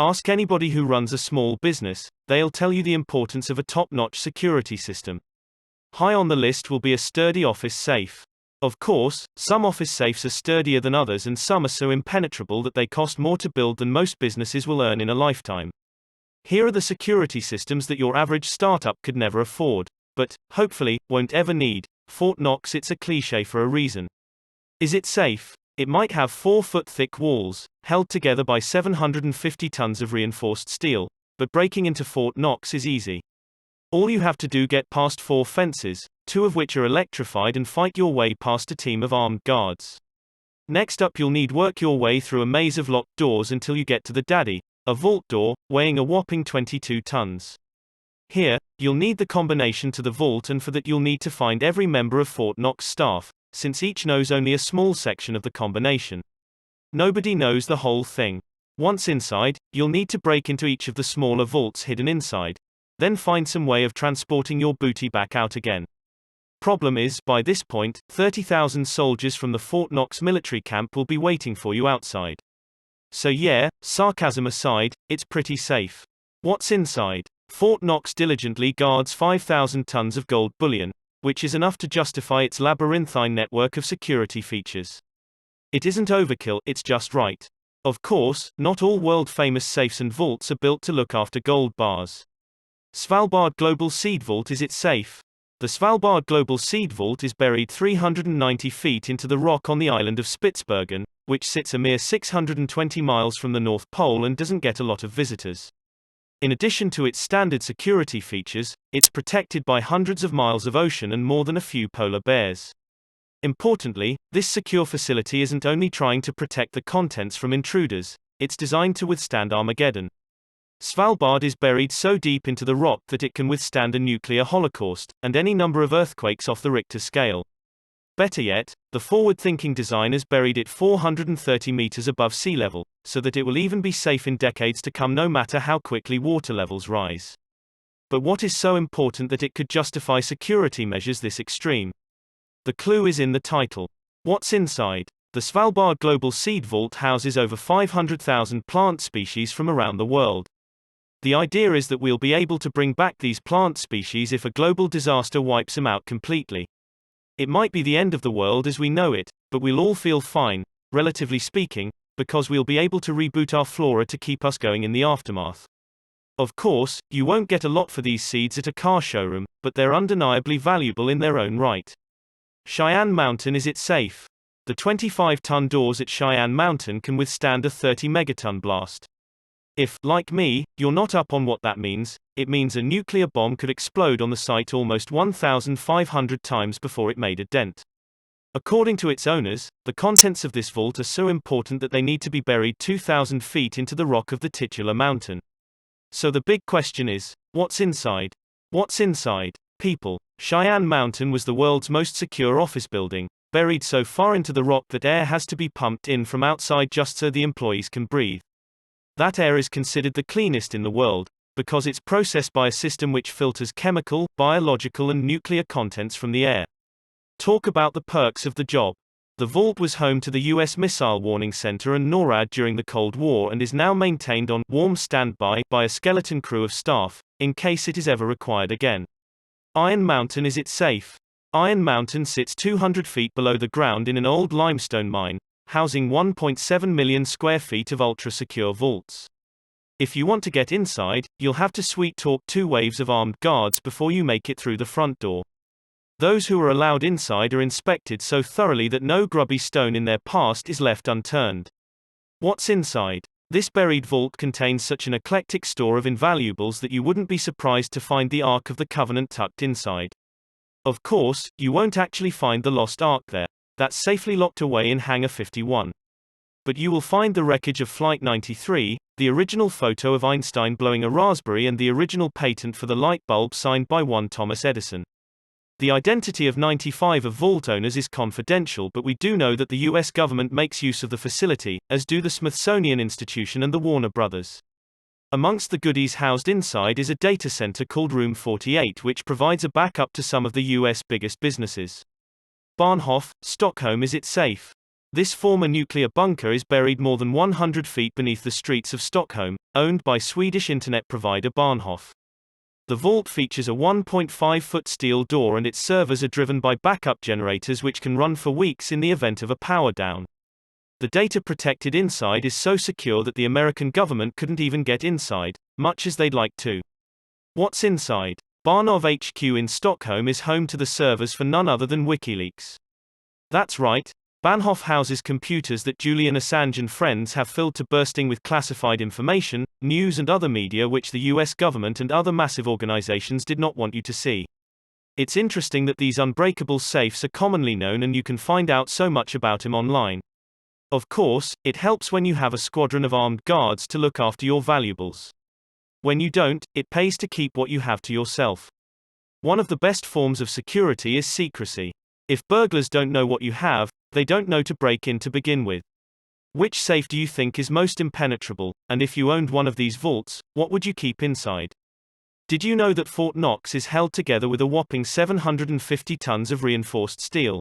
Ask anybody who runs a small business, they'll tell you the importance of a top-notch security system. High on the list will be a sturdy office safe. Of course, some office safes are sturdier than others and some are so impenetrable that they cost more to build than most businesses will earn in a lifetime. Here are the security systems that your average startup could never afford, but, hopefully, won't ever need. Fort Knox. It's a cliché for a reason. Is it safe? It might have 4-foot-thick walls, held together by 750 tons of reinforced steel, but breaking into Fort Knox is easy. All you have to do get past 4 fences, 2 of which are electrified, and fight your way past a team of armed guards. Next up you'll need work your way through a maze of locked doors until you get to the daddy, a vault door, weighing a whopping 22 tons. Here, you'll need the combination to the vault, and for that you'll need to find every member of Fort Knox staff, since each knows only a small section of the combination. Nobody knows the whole thing. Once inside, you'll need to break into each of the smaller vaults hidden inside. Then find some way of transporting your booty back out again. Problem is, by this point, 30,000 soldiers from the Fort Knox military camp will be waiting for you outside. So yeah, sarcasm aside, it's pretty safe. What's inside? Fort Knox diligently guards 5,000 tons of gold bullion, which is enough to justify its labyrinthine network of security features. It isn't overkill, it's just right. Of course, not all world-famous safes and vaults are built to look after gold bars. Svalbard Global Seed Vault. Is it safe? The Svalbard Global Seed Vault is buried 390 feet into the rock on the island of Spitsbergen, which sits a mere 620 miles from the North Pole and doesn't get a lot of visitors. In addition to its standard security features, it's protected by hundreds of miles of ocean and more than a few polar bears. Importantly, this secure facility isn't only trying to protect the contents from intruders, it's designed to withstand Armageddon. Svalbard is buried so deep into the rock that it can withstand a nuclear holocaust, and any number of earthquakes off the Richter scale. Better yet, the forward-thinking designers buried it 430 meters above sea level, so that it will even be safe in decades to come no matter how quickly water levels rise. But what is so important that it could justify security measures this extreme? The clue is in the title. What's inside? The Svalbard Global Seed Vault houses over 500,000 plant species from around the world. The idea is that we'll be able to bring back these plant species if a global disaster wipes them out completely. It might be the end of the world as we know it, but we'll all feel fine, relatively speaking, because we'll be able to reboot our flora to keep us going in the aftermath. Of course, you won't get a lot for these seeds at a car showroom, but they're undeniably valuable in their own right. Cheyenne Mountain. Is it safe? The 25-ton doors at Cheyenne Mountain can withstand a 30-megaton blast. If, like me, you're not up on what that means, it means a nuclear bomb could explode on the site almost 1,500 times before it made a dent. According to its owners, the contents of this vault are so important that they need to be buried 2,000 feet into the rock of the titular mountain. So the big question is, what's inside? What's inside? People. Cheyenne Mountain was the world's most secure office building, buried so far into the rock that air has to be pumped in from outside just so the employees can breathe. That air is considered the cleanest in the world, because it's processed by a system which filters chemical, biological and nuclear contents from the air. Talk about the perks of the job. The vault was home to the U.S. Missile Warning Center and NORAD during the Cold War and is now maintained on warm standby by a skeleton crew of staff, in case it is ever required again. Iron Mountain. Is it safe? Iron Mountain sits 200 feet below the ground in an old limestone mine, housing 1.7 million square feet of ultra-secure vaults. If you want to get inside, you'll have to sweet-talk 2 waves of armed guards before you make it through the front door. Those who are allowed inside are inspected so thoroughly that no grubby stone in their past is left unturned. What's inside? This buried vault contains such an eclectic store of invaluables that you wouldn't be surprised to find the Ark of the Covenant tucked inside. Of course, you won't actually find the lost Ark there. That's safely locked away in Hangar 51. But you will find the wreckage of Flight 93, the original photo of Einstein blowing a raspberry and the original patent for the light bulb signed by one Thomas Edison. The identity of 95 of vault owners is confidential, but we do know that the US government makes use of the facility, as do the Smithsonian Institution and the Warner Brothers. Amongst the goodies housed inside is a data center called Room 48, which provides a backup to some of the US biggest businesses. Bahnhof, Stockholm. Is it safe? This former nuclear bunker is buried more than 100 feet beneath the streets of Stockholm, owned by Swedish internet provider Bahnhof. The vault features a 1.5-foot steel door and its servers are driven by backup generators which can run for weeks in the event of a power down. The data protected inside is so secure that the American government couldn't even get inside, much as they'd like to. What's inside? Bahnhof HQ in Stockholm is home to the servers for none other than WikiLeaks. That's right. Bahnhof houses computers that Julian Assange and friends have filled to bursting with classified information, news and other media which the US government and other massive organizations did not want you to see. It's interesting that these unbreakable safes are commonly known and you can find out so much about them online. Of course, it helps when you have a squadron of armed guards to look after your valuables. When you don't, it pays to keep what you have to yourself. One of the best forms of security is secrecy. If burglars don't know what you have, they don't know to break in to begin with. Which safe do you think is most impenetrable, and if you owned one of these vaults, what would you keep inside? Did you know that Fort Knox is held together with a whopping 750 tons of reinforced steel?